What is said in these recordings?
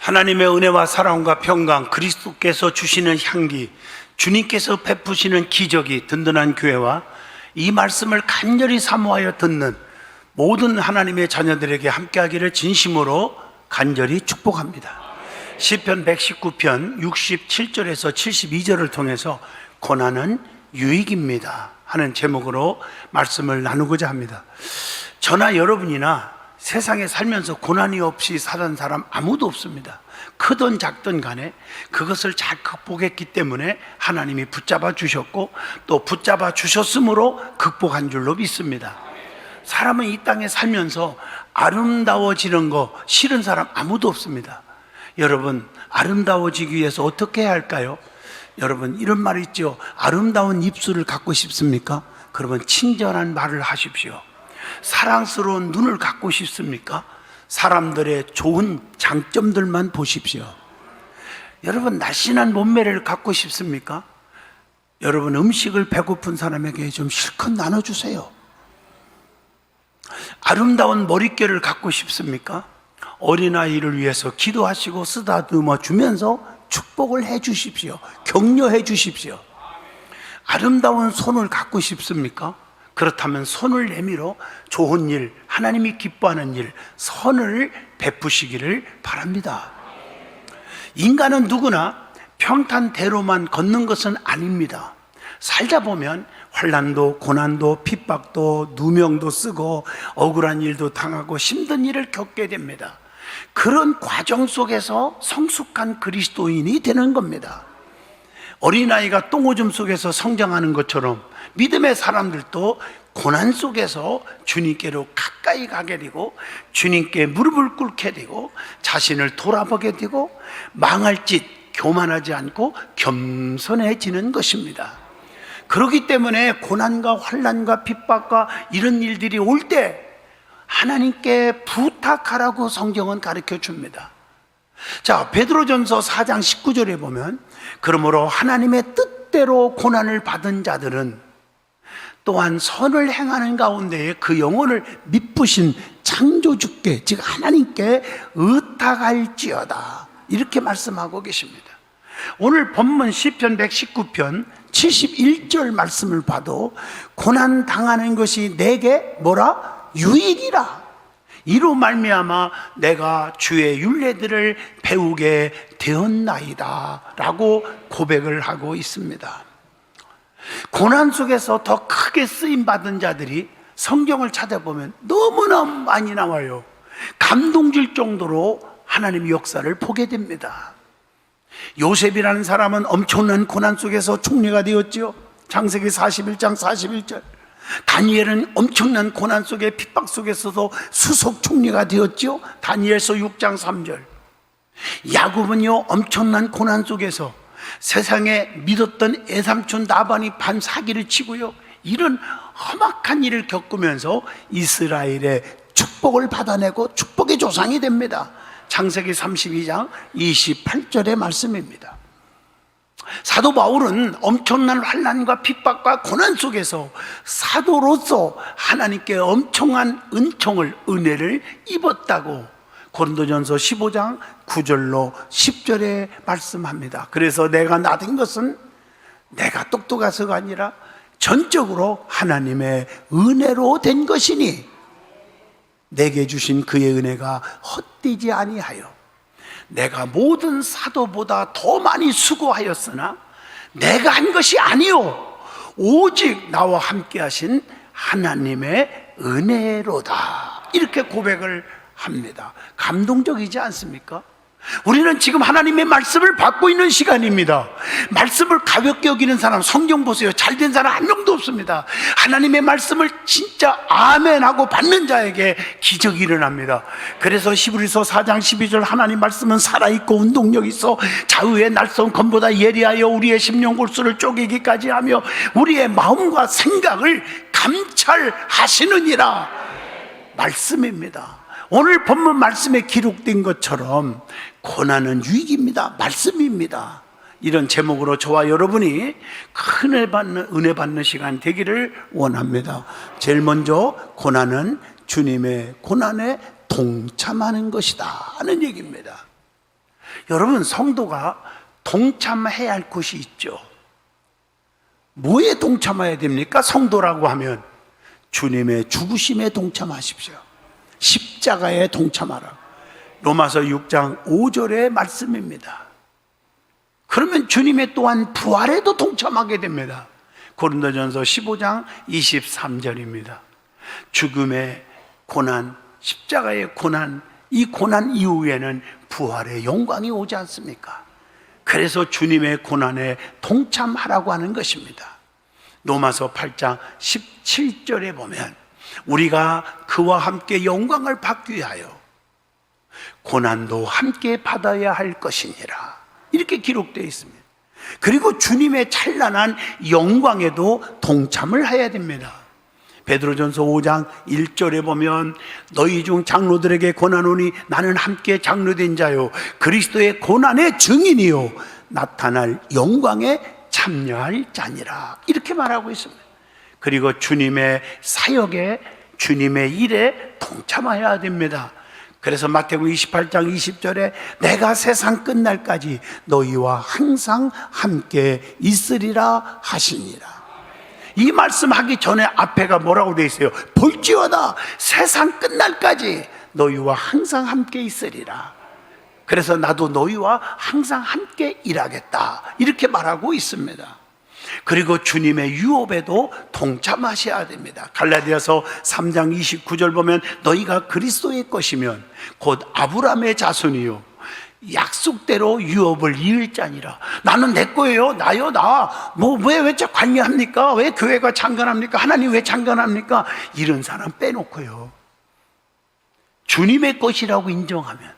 하나님의 은혜와 사랑과 평강, 그리스도께서 주시는 향기, 주님께서 베푸시는 기적이 든든한 교회와 이 말씀을 간절히 사모하여 듣는 모든 하나님의 자녀들에게 함께하기를 진심으로 간절히 축복합니다. 시편 119편 67절에서 72절을 통해서 고난은 유익입니다 하는 제목으로 말씀을 나누고자 합니다. 저나 여러분이나 세상에 살면서 고난이 없이 사는 사람 아무도 없습니다. 크든 작든 간에 그것을 잘 극복했기 때문에 하나님이 붙잡아 주셨고 또 붙잡아 주셨으므로 극복한 줄로 믿습니다. 사람은 이 땅에 살면서 아름다워지는 거 싫은 사람 아무도 없습니다. 여러분, 아름다워지기 위해서 어떻게 해야 할까요? 여러분, 이런 말이 있죠. 아름다운 입술을 갖고 싶습니까? 그러면 친절한 말을 하십시오. 사랑스러운 눈을 갖고 싶습니까? 사람들의 좋은 장점들만 보십시오. 여러분, 날씬한 몸매를 갖고 싶습니까? 여러분, 음식을 배고픈 사람에게 좀 실컷 나눠주세요. 아름다운 머릿결을 갖고 싶습니까? 어린아이를 위해서 기도하시고 쓰다듬어 주면서 축복을 해 주십시오. 격려해 주십시오. 아름다운 손을 갖고 싶습니까? 그렇다면 손을 내밀어 좋은 일, 하나님이 기뻐하는 일, 선을 베푸시기를 바랍니다. 인간은 누구나 평탄대로만 걷는 것은 아닙니다. 살다 보면 환난도 고난도 핍박도 누명도 쓰고 억울한 일도 당하고 힘든 일을 겪게 됩니다. 그런 과정 속에서 성숙한 그리스도인이 되는 겁니다. 어린아이가 똥오줌 속에서 성장하는 것처럼 믿음의 사람들도 고난 속에서 주님께로 가까이 가게 되고 주님께 무릎을 꿇게 되고 자신을 돌아보게 되고 망할 짓 교만하지 않고 겸손해지는 것입니다. 그렇기 때문에 고난과 환난과 핍박과 이런 일들이 올 때 하나님께 부탁하라고 성경은 가르쳐 줍니다. 자, 베드로전서 4장 19절에 보면 그러므로 하나님의 뜻대로 고난을 받은 자들은 또한 선을 행하는 가운데에 그 영혼을 미쁘신 창조주께 즉 하나님께 의탁할지어다 이렇게 말씀하고 계십니다. 오늘 본문 시편 119편 71절 말씀을 봐도 고난 당하는 것이 내게 뭐라? 유익이라. 이로 말미암아 내가 주의 율례들을 배우게 되었나이다 라고 고백을 하고 있습니다. 고난 속에서 더 크게 쓰임받은 자들이 성경을 찾아보면 너무나 많이 나와요. 감동질 정도로 하나님의 역사를 보게 됩니다. 요셉이라는 사람은 엄청난 고난 속에서 총리가 되었죠. 창세기 41장 41절. 다니엘은 엄청난 고난 속에 핍박 속에서도 수석 총리가 되었죠. 다니엘서 6장 3절. 야곱은요 엄청난 고난 속에서 세상에 믿었던 애삼촌 나반이 반 사기를 치고요 이런 험악한 일을 겪으면서 이스라엘의 축복을 받아내고 축복의 조상이 됩니다. 창세기 32장 28절의 말씀입니다. 사도 바울은 엄청난 환난과 핍박과 고난 속에서 사도로서 하나님께 엄청난 은총을 은혜를 입었다고 고린도전서 15장 9절로 10절에 말씀합니다. 그래서 내가 나된 것은 내가 똑똑해서가 아니라 전적으로 하나님의 은혜로 된 것이니 내게 주신 그의 은혜가 헛되지 아니하여 내가 모든 사도보다 더 많이 수고하였으나 내가 한 것이 아니요 오직 나와 함께 하신 하나님의 은혜로다 이렇게 고백을 합니다. 감동적이지 않습니까? 우리는 지금 하나님의 말씀을 받고 있는 시간입니다. 말씀을 가볍게 여기는 사람 성경 보세요. 잘된 사람 한 명도 없습니다. 하나님의 말씀을 진짜 아멘하고 받는 자에게 기적이 일어납니다. 그래서 히브리서 4장 12절 하나님 말씀은 살아있고 운동력 있어 좌우의 날선 검보다 예리하여 우리의 심령 골수를 쪼개기까지 하며 우리의 마음과 생각을 감찰하시느니라 말씀입니다. 오늘 본문 말씀에 기록된 것처럼 고난은 유익입니다. 말씀입니다. 이런 제목으로 저와 여러분이 큰 은혜 받는 시간 되기를 원합니다. 제일 먼저 고난은 주님의 고난에 동참하는 것이다 하는 얘기입니다. 여러분, 성도가 동참해야 할 것이 있죠. 뭐에 동참해야 됩니까? 성도라고 하면 주님의 죽으심에 동참하십시오. 십자가에 동참하라. 로마서 6장 5절의 말씀입니다. 그러면 주님의 또한 부활에도 동참하게 됩니다. 고린도전서 15장 23절입니다. 죽음의 고난, 십자가의 고난, 이 고난 이후에는 부활의 영광이 오지 않습니까? 그래서 주님의 고난에 동참하라고 하는 것입니다. 로마서 8장 17절에 보면 우리가 그와 함께 영광을 받기 위하여 고난도 함께 받아야 할 것이니라, 이렇게 기록되어 있습니다. 그리고 주님의 찬란한 영광에도 동참을 해야 됩니다. 베드로전서 5장 1절에 보면 너희 중 장로들에게 권하노니 나는 함께 장로된 자요 그리스도의 고난의 증인이요 나타날 영광에 참여할 자니라, 이렇게 말하고 있습니다. 그리고 주님의 사역에, 주님의 일에 동참해야 됩니다. 그래서 마태복음 28장 20절에 내가 세상 끝날까지 너희와 항상 함께 있으리라 하시니라. 이 말씀하기 전에 앞에가 뭐라고 되어 있어요? 볼지어다 세상 끝날까지 너희와 항상 함께 있으리라. 그래서 나도 너희와 항상 함께 일하겠다, 이렇게 말하고 있습니다. 그리고 주님의 유업에도 동참하셔야 됩니다. 갈라디아서 3장 29절 보면 너희가 그리스도의 것이면 곧 아브라함의 자손이요 약속대로 유업을 이을 자니라. 나는 내 거예요, 나요, 나. 왜 관여합니까? 왜 교회가 창건합니까? 하나님 왜 창건합니까? 이런 사람 빼놓고요, 주님의 것이라고 인정하면,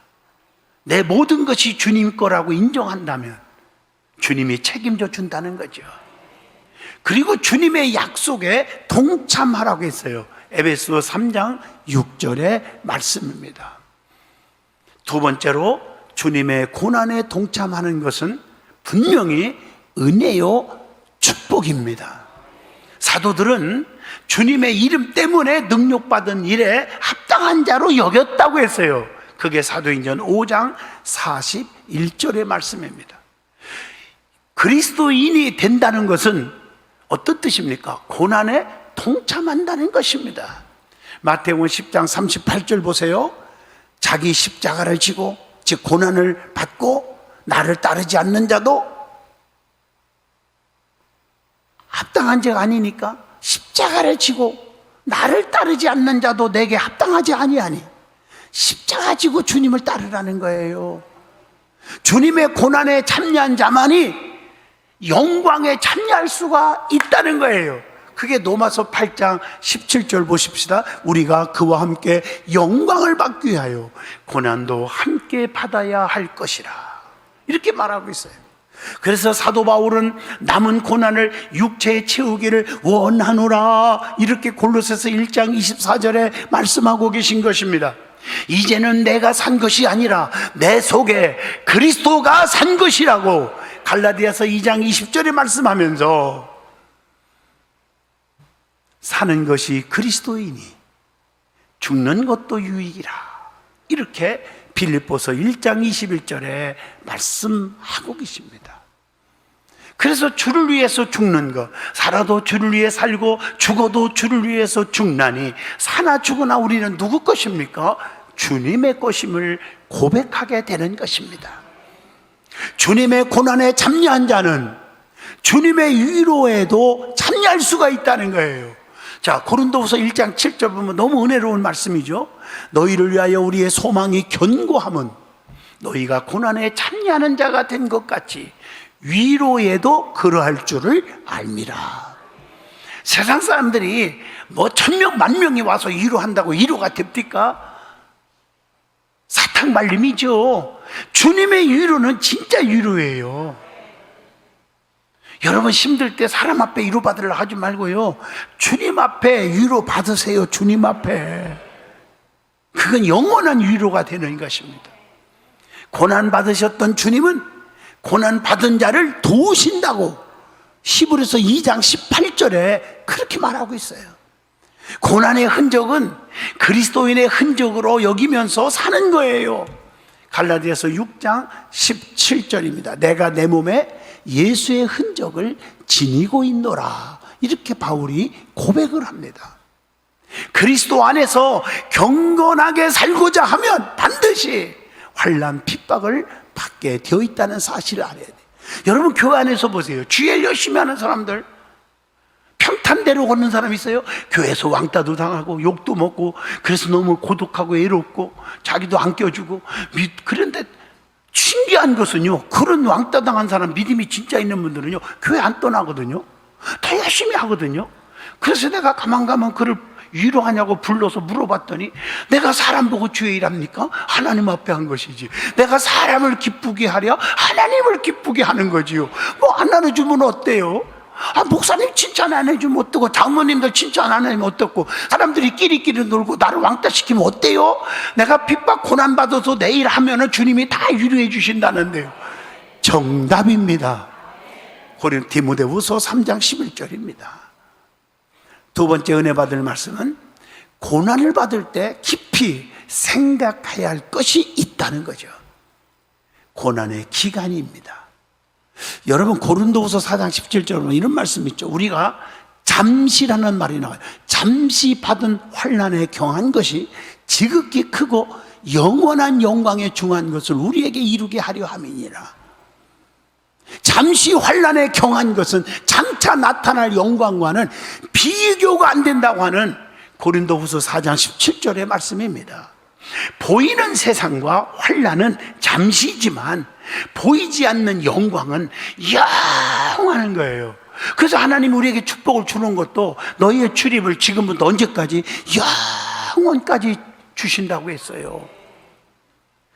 내 모든 것이 주님 거라고 인정한다면 주님이 책임져 준다는 거죠. 그리고 주님의 약속에 동참하라고 했어요. 에베소 3장 6절의 말씀입니다. 두 번째로 주님의 고난에 동참하는 것은 분명히 은혜요 축복입니다. 사도들은 주님의 이름 때문에 능력받은 일에 합당한 자로 여겼다고 했어요. 그게 사도행전 5장 41절의 말씀입니다. 그리스도인이 된다는 것은 어떤 뜻입니까? 고난에 동참한다는 것입니다. 마태복음 10장 38절 보세요. 자기 십자가를 지고, 즉 고난을 받고 나를 따르지 않는 자도 합당한 자가 아니니까 십자가를 지고 나를 따르지 않는 자도 내게 합당하지 아니하니, 십자가 지고 주님을 따르라는 거예요. 주님의 고난에 참여한 자만이 영광에 참여할 수가 있다는 거예요. 그게 로마서 8장 17절 보십시다. 우리가 그와 함께 영광을 받기 위하여 고난도 함께 받아야 할 것이라, 이렇게 말하고 있어요. 그래서 사도 바울은 남은 고난을 육체에 채우기를 원하노라, 이렇게 골로새서 1장 24절에 말씀하고 계신 것입니다. 이제는 내가 산 것이 아니라 내 속에 그리스도가 산 것이라고 갈라디아서 2장 20절에 말씀하면서 사는 것이 그리스도이니 죽는 것도 유익이라, 이렇게 빌립보서 1장 21절에 말씀하고 계십니다. 그래서 주를 위해서 죽는 것, 살아도 주를 위해 살고 죽어도 주를 위해서 죽나니 사나 죽으나 우리는 누구 것입니까? 주님의 것임을 고백하게 되는 것입니다. 주님의 고난에 참여한 자는 주님의 위로에도 참여할 수가 있다는 거예요. 자, 고린도후서 1장 7절 보면 너무 은혜로운 말씀이죠. 너희를 위하여 우리의 소망이 견고함은 너희가 고난에 참여하는 자가 된 것 같이 위로에도 그러할 줄을 알미라. 세상 사람들이 1000명, 10,000명이 와서 위로한다고 위로가 됩니까? 사탕 말림이죠. 주님의 위로는 진짜 위로예요. 여러분 힘들 때 사람 앞에 위로 받으려고 하지 말고요, 주님 앞에 위로 받으세요. 주님 앞에. 그건 영원한 위로가 되는 것입니다. 고난 받으셨던 주님은 고난 받은 자를 도우신다고 히브리서 2장 18절에 그렇게 말하고 있어요. 고난의 흔적은 그리스도인의 흔적으로 여기면서 사는 거예요. 갈라디아서 6장 17절입니다. 내가 내 몸에 예수의 흔적을 지니고 있노라. 이렇게 바울이 고백을 합니다. 그리스도 안에서 경건하게 살고자 하면 반드시 환난 핍박을 받게 되어 있다는 사실을 알아야 돼요. 여러분 교회 안에서 보세요. 주일 열심히 하는 사람들, 평탄대로 걷는 사람 있어요. 교회에서 왕따도 당하고 욕도 먹고 그래서 너무 고독하고 외롭고 자기도 안 껴주고. 그런데 신기한 것은요, 그런 왕따 당한 사람, 믿음이 진짜 있는 분들은요 교회 안 떠나거든요. 더 열심히 하거든요. 그래서 내가 가만 그를 위로하냐고 불러서 물어봤더니, 내가 사람 보고 주의 일합니까? 하나님 앞에 한 것이지. 내가 사람을 기쁘게 하랴 하나님을 기쁘게 하는 거지요. 뭐 안 나눠주면 어때요? 목사님 칭찬 안 해주면 어떡고, 장모님들 칭찬 안 해주면 어떻고, 사람들이 끼리끼리 놀고 나를 왕따시키면 어때요? 내가 핍박 고난 받아서 내일 하면은 주님이 다 위로해 주신다는데요. 정답입니다. 디모데후서 3장 11절입니다. 두 번째 은혜 받을 말씀은 고난을 받을 때 깊이 생각해야 할 것이 있다는 거죠. 고난의 기간입니다. 여러분 고린도후서 4장 17절에 보면 이런 말씀 있죠. 우리가 잠시라는 말이 나와요. 잠시 받은 환난에 경한 것이 지극히 크고 영원한 영광에 중한 것을 우리에게 이루게 하려 함이니라. 잠시 환난에 경한 것은 장차 나타날 영광과는 비교가 안 된다고 하는 고린도후서 4장 17절의 말씀입니다. 보이는 세상과 환난은 잠시지만 보이지 않는 영광은 영원한 거예요. 그래서 하나님이 우리에게 축복을 주는 것도 너희의 출입을 지금부터 언제까지? 영원까지 주신다고 했어요.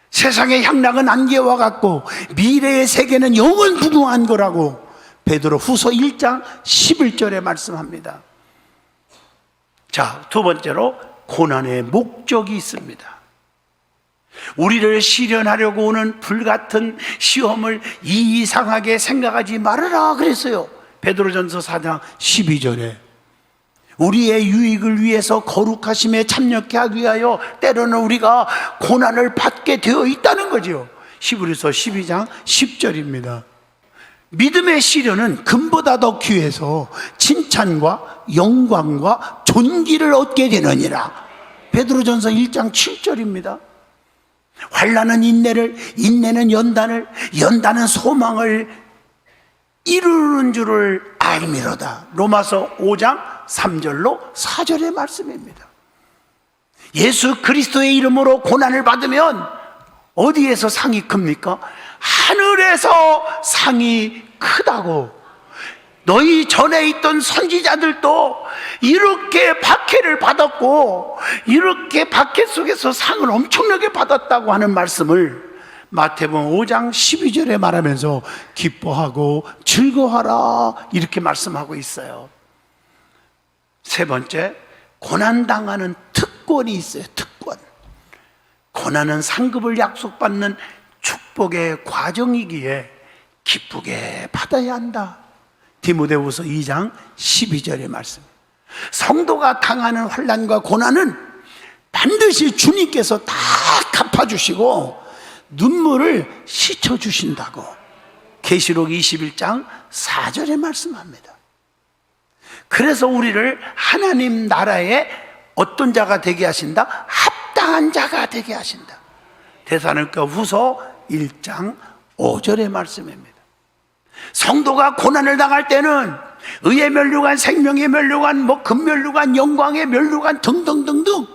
세상의 향락은 안개와 같고 미래의 세계는 영원 부동한 거라고 베드로 후서 1장 11절에 말씀합니다. 자, 두 번째로 고난의 목적이 있습니다. 우리를 시련하려고 오는 불같은 시험을 이상하게 생각하지 말아라 그랬어요. 베드로전서 4장 12절에 우리의 유익을 위해서 거룩하심에 참여케 하기 위하여 때로는 우리가 고난을 받게 되어 있다는 거죠. 히브리서 12장 10절입니다. 믿음의 시련은 금보다 더 귀해서 칭찬과 영광과 존귀를 얻게 되느니라. 베드로전서 1장 7절입니다. 환난은 인내를, 인내는 연단을, 연단은 소망을 이루는 줄을 알미로다. 로마서 5장 3절로 4절의 말씀입니다. 예수 그리스도의 이름으로 고난을 받으면 어디에서 상이 큽니까? 하늘에서 상이 크다고. 너희 전에 있던 선지자들도 이렇게 박해를 받았고 이렇게 박해 속에서 상을 엄청나게 받았다고 하는 말씀을 마태복음 5장 12절에 말하면서 기뻐하고 즐거워하라 이렇게 말씀하고 있어요. 세 번째, 고난당하는 특권이 있어요. 특권. 고난은 상급을 약속받는 축복의 과정이기에 기쁘게 받아야 한다. 디모데후서 2장 12절의 말씀. 성도가 당하는 환난과 고난은 반드시 주님께서 다 갚아주시고 눈물을 씻어주신다고 계시록 21장 4절에 말씀합니다. 그래서 우리를 하나님 나라의 어떤 자가 되게 하신다? 합당한 자가 되게 하신다. 데살로니가 후서 1장 5절의 말씀입니다. 성도가 고난을 당할 때는 의의 면류관, 생명의 면류관, 금면류관, 영광의 면류관 등등등등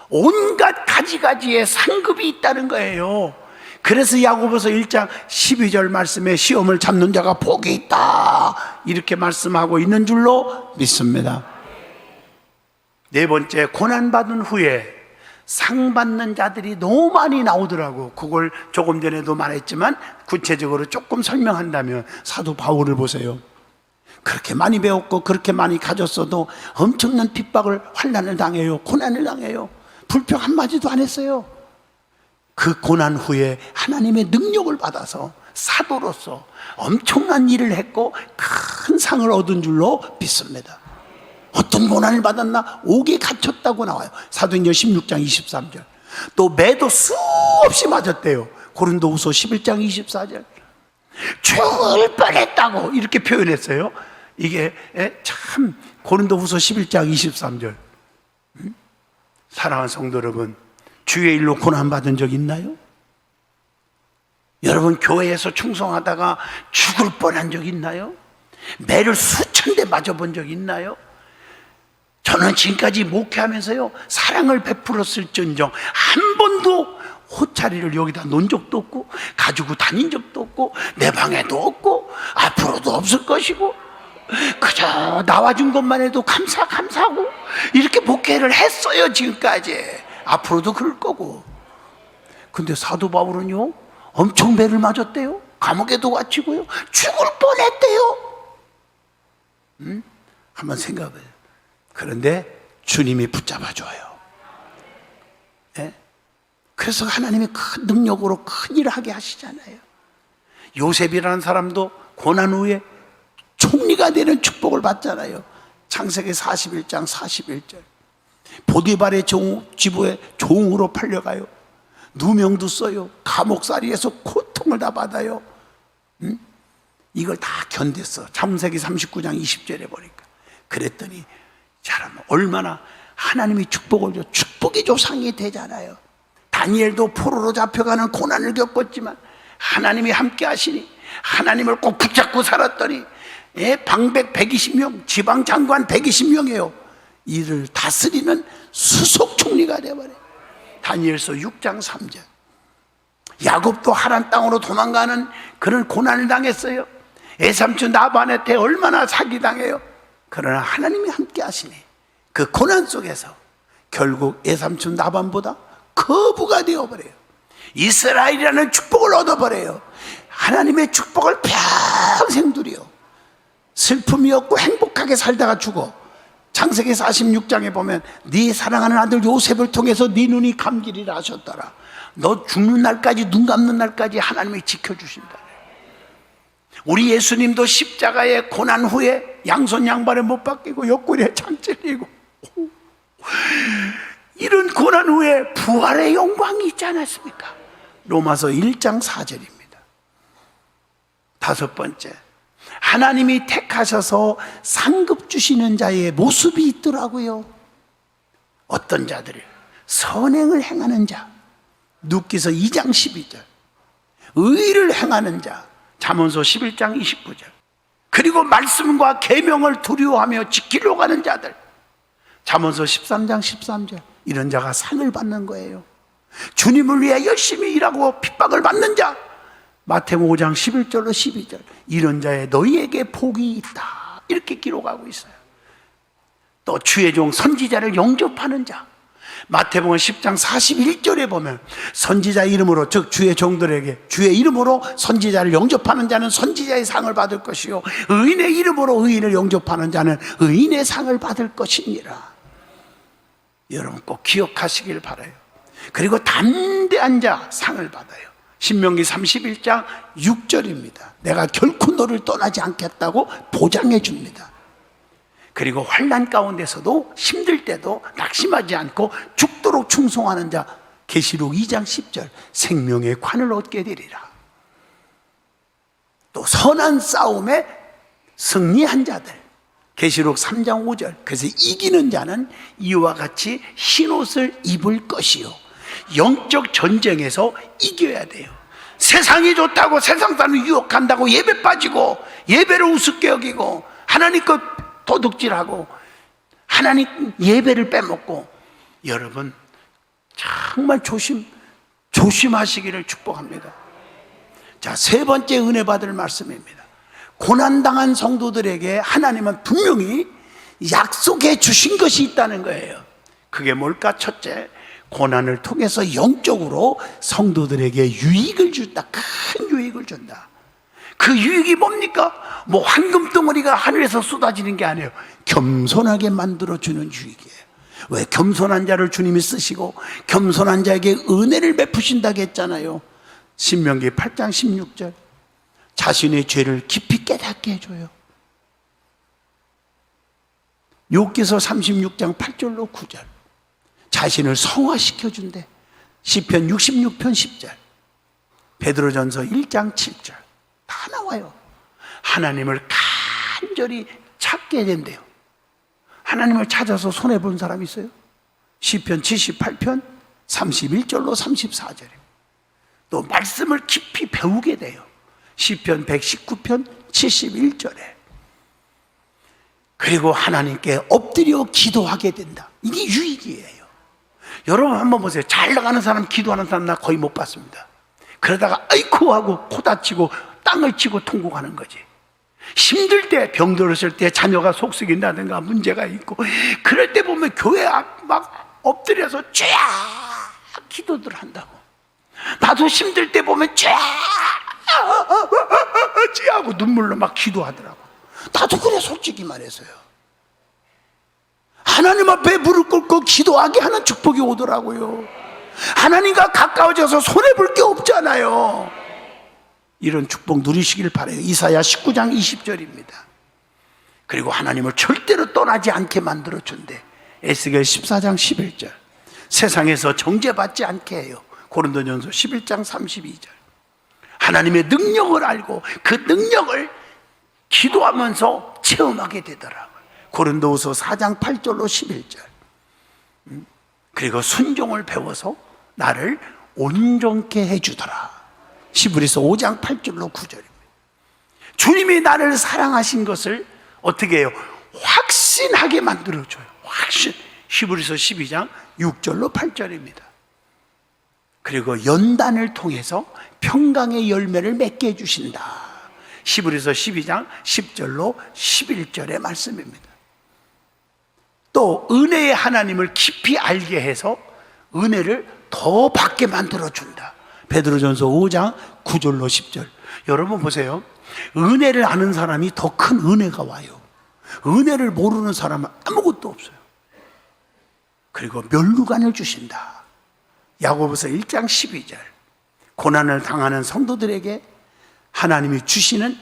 온갖 가지가지의 상급이 있다는 거예요. 그래서 야고보서 1장 12절 말씀에 시험을 잡는 자가 복이 있다 이렇게 말씀하고 있는 줄로 믿습니다. 네 번째, 고난받은 후에 상 받는 자들이 너무 많이 나오더라고. 그걸 조금 전에도 말했지만 구체적으로 조금 설명한다면 사도 바울을 보세요. 그렇게 많이 배웠고 그렇게 많이 가졌어도 엄청난 핍박을, 환난을 당해요. 고난을 당해요. 불평 한마디도 안 했어요. 그 고난 후에 하나님의 능력을 받아서 사도로서 엄청난 일을 했고 큰 상을 얻은 줄로 믿습니다. 어떤 고난을 받았나? 옥에 갇혔다고 나와요. 사도행전 16장 23절. 또 매도 수없이 맞았대요. 고린도후서 11장 24절. 죽을 뻔했다고 이렇게 표현했어요. 이게 참 고린도후서 11장 23절. 사랑하는 성도 여러분, 주의 일로 고난받은 적 있나요? 여러분 교회에서 충성하다가 죽을 뻔한 적 있나요? 매를 수천 대 맞아본 적 있나요? 저는 지금까지 목회하면서요 사랑을 베풀었을지언정 한 번도 호차리를 여기다 놓은 적도 없고 가지고 다닌 적도 없고 내 방에도 없고 앞으로도 없을 것이고 그저 나와준 것만 해도 감사하고 이렇게 목회를 했어요. 지금까지 앞으로도 그럴 거고. 근데 사도 바울은요 엄청 매를 맞았대요. 감옥에도 갇히고요 죽을 뻔했대요. 한번 생각해봐요. 그런데 주님이 붙잡아줘요. 네? 그래서 하나님이 큰 능력으로 큰 일을 하게 하시잖아요. 요셉이라는 사람도 고난 후에 총리가 되는 축복을 받잖아요. 창세기 41장 41절. 보디발의 지부에 종으로 팔려가요. 누명도 써요. 감옥살이에서 고통을 다 받아요. 이걸 다 견뎠어. 창세기 39장 20절에 보니까. 그랬더니 사람 얼마나 하나님이 축복을 줘. 축복이 조상이 되잖아요. 다니엘도 포로로 잡혀가는 고난을 겪었지만 하나님이 함께 하시니 하나님을 꼭 붙잡고 살았더니 방백 120명, 지방 장관 120명이에요. 이를 다스리는 수석 총리가 되어버려요. 다니엘서 6장 3절. 야곱도 하란 땅으로 도망가는 그런 고난을 당했어요. 애삼촌 나반한테 얼마나 사기당해요. 그러나 하나님이 함께 하시니 그 고난 속에서 결국 애삼촌 나반보다 거부가 되어버려요. 이스라엘이라는 축복을 얻어버려요. 하나님의 축복을 평생 누려 슬픔이 없고 행복하게 살다가 죽어. 창세기 46장에 보면 네 사랑하는 아들 요셉을 통해서 네 눈이 감기리라 하셨더라. 너 죽는 날까지, 눈 감는 날까지 하나님이 지켜주신다. 우리 예수님도 십자가의 고난 후에 양손 양발에 못 박히고 옆구리에 창 찔리고 이런 고난 후에 부활의 영광이 있지 않았습니까? 로마서 1장 4절입니다. 다섯 번째, 하나님이 택하셔서 상급 주시는 자의 모습이 있더라고요. 어떤 자들을? 선행을 행하는 자, 룻기서 2장 12절. 의를 행하는 자, 잠언서 11장 29절. 그리고 말씀과 계명을 두려워하며 지키려고 하는 자들, 잠언서 13장 13절. 이런 자가 상을 받는 거예요. 주님을 위해 열심히 일하고 핍박을 받는 자, 마태복음 5장 11절로 12절. 이런 자에 너희에게 복이 있다, 이렇게 기록하고 있어요. 또 주의 종 선지자를 영접하는 자, 마태복음 10장 41절에 보면 선지자 이름으로, 즉 주의 종들에게 주의 이름으로 선지자를 영접하는 자는 선지자의 상을 받을 것이요 의인의 이름으로 의인을 영접하는 자는 의인의 상을 받을 것이니라. 여러분 꼭 기억하시길 바라요. 그리고 담대한 자 상을 받아요. 신명기 31장 6절입니다. 내가 결코 너를 떠나지 않겠다고 보장해 줍니다. 그리고 환난 가운데서도 힘들 때도 낙심하지 않고 죽도록 충성하는 자, 계시록 2장 10절, 생명의 관을 얻게 되리라. 또 선한 싸움에 승리한 자들, 계시록 3장 5절. 그래서 이기는 자는 이와 같이 흰옷을 입을 것이요, 영적 전쟁에서 이겨야 돼요. 세상이 좋다고 세상 사람을 유혹한다고 예배 빠지고 예배를 우습게 여기고 하나님 것 도둑질하고 하나님 예배를 빼먹고, 여러분 정말 조심하시기를 축복합니다. 자, 세 번째 은혜 받을 말씀입니다. 고난당한 성도들에게 하나님은 분명히 약속해 주신 것이 있다는 거예요. 그게 뭘까? 첫째, 고난을 통해서 영적으로 성도들에게 유익을 준다. 큰 유익을 준다. 그 유익이 뭡니까? 뭐 황금덩어리가 하늘에서 쏟아지는 게 아니에요. 겸손하게 만들어주는 유익이에요. 왜? 겸손한 자를 주님이 쓰시고 겸손한 자에게 은혜를 베푸신다고 했잖아요. 신명기 8장 16절. 자신의 죄를 깊이 깨닫게 해줘요. 욥기서 36장 8절로 9절. 자신을 성화시켜준대. 시편 66편 10절. 베드로전서 1장 7절 다 나와요. 하나님을 간절히 찾게 된대요. 하나님을 찾아서 손해본 사람 있어요? 시편 78편 31절로 34절입니다. 또 말씀을 깊이 배우게 돼요. 시편 119편 71절에. 그리고 하나님께 엎드려 기도하게 된다. 이게 유익이에요. 여러분 한번 보세요. 잘 나가는 사람, 기도하는 사람 나 거의 못 봤습니다. 그러다가 아이쿠 하고 코 다치고 땅을 치고 통곡하는 거지. 힘들 때, 병들었을 때 자녀가 속썩인다든가 문제가 있고 그럴 때 보면 교회 앞 막 엎드려서 쫙 기도들 한다고. 나도 힘들 때 보면 쫙 하고 눈물로 막 기도하더라고. 나도 그래, 솔직히 말해서요. 하나님 앞에 무릎 꿇고 기도하게 하는 축복이 오더라고요. 하나님과 가까워져서 손해볼 게 없잖아요. 이런 축복 누리시길 바라요. 이사야 19장 20절입니다. 그리고 하나님을 절대로 떠나지 않게 만들어준대. 에스겔 14장 11절. 세상에서 정죄받지 않게 해요. 고린도전서 11장 32절. 하나님의 능력을 알고 그 능력을 기도하면서 체험하게 되더라고요. 고린도후서 4장 8절로 11절. 그리고 순종을 배워서 나를 온전케 해주더라. 히브리서 5장 8절로 9절입니다. 주님이 나를 사랑하신 것을 어떻게 해요? 확신하게 만들어줘요. 확신. 히브리서 12장 6절로 8절입니다. 그리고 연단을 통해서 평강의 열매를 맺게 해주신다. 히브리서 12장 10절로 11절의 말씀입니다. 또 은혜의 하나님을 깊이 알게 해서 은혜를 더 받게 만들어준다. 베드로전서 5장 9절로 10절. 여러분 보세요. 은혜를 아는 사람이 더 큰 은혜가 와요. 은혜를 모르는 사람은 아무것도 없어요. 그리고 멸류관을 주신다. 야고보서 1장 12절. 고난을 당하는 성도들에게 하나님이 주시는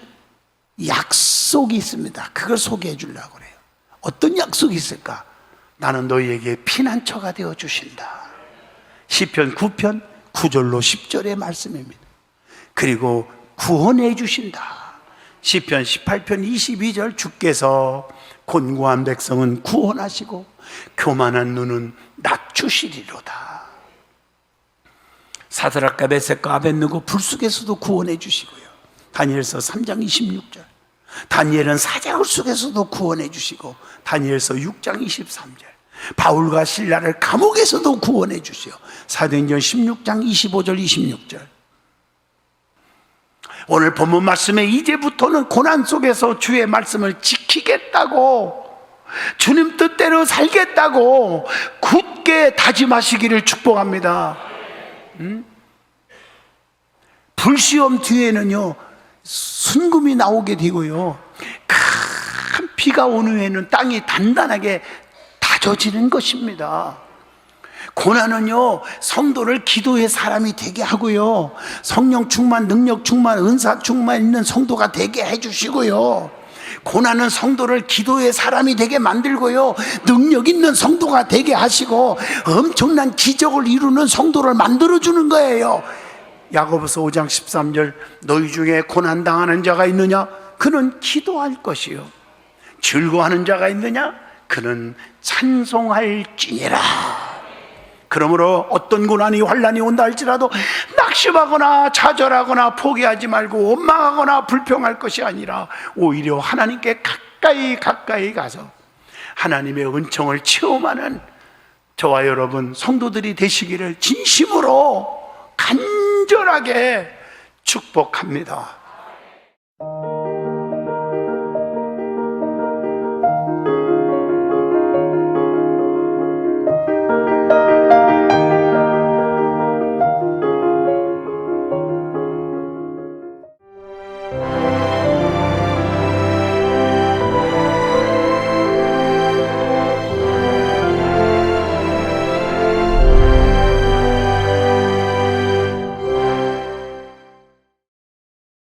약속이 있습니다. 그걸 소개해 주려고 그래요. 어떤 약속이 있을까? 나는 너희에게 피난처가 되어 주신다. 시편 9편 9절로 10절의 말씀입니다. 그리고 구원해 주신다. 시편 18편 22절. 주께서 곤고한 백성은 구원하시고 교만한 눈은 낮추시리로다. 사드락과 메섹과 아벳느고 불속에서도 구원해 주시고요. 다니엘서 3장 26절. 다니엘은 사자굴 속에서도 구원해 주시고 다니엘서 6장 23절. 바울과 실라를 감옥에서도 구원해 주시오. 사도행전 16장 25절 26절. 오늘 본문 말씀에 이제부터는 고난 속에서 주의 말씀을 지키겠다고, 주님 뜻대로 살겠다고 굳게 다짐하시기를 축복합니다. 불시험 뒤에는요 순금이 나오게 되고요, 큰 비가 온 후에는 땅이 단단하게 다져지는 것입니다. 고난은요 성도를 기도의 사람이 되게 하고요, 성령 충만, 능력 충만, 은사 충만 있는 성도가 되게 해주시고요, 고난은 성도를 기도의 사람이 되게 만들고요, 능력 있는 성도가 되게 하시고 엄청난 기적을 이루는 성도를 만들어주는 거예요. 야고보서 5장 13절. 너희 중에 고난당하는 자가 있느냐? 그는 기도할 것이요. 즐거워하는 자가 있느냐? 그는 찬송할지니라. 그러므로 어떤 고난이 환난이 온다 할지라도 낙심하거나 좌절하거나 포기하지 말고 원망하거나 불평할 것이 아니라 오히려 하나님께 가까이 가서 하나님의 은총을 체험하는 저와 여러분 성도들이 되시기를 진심으로 간절하게 축복합니다.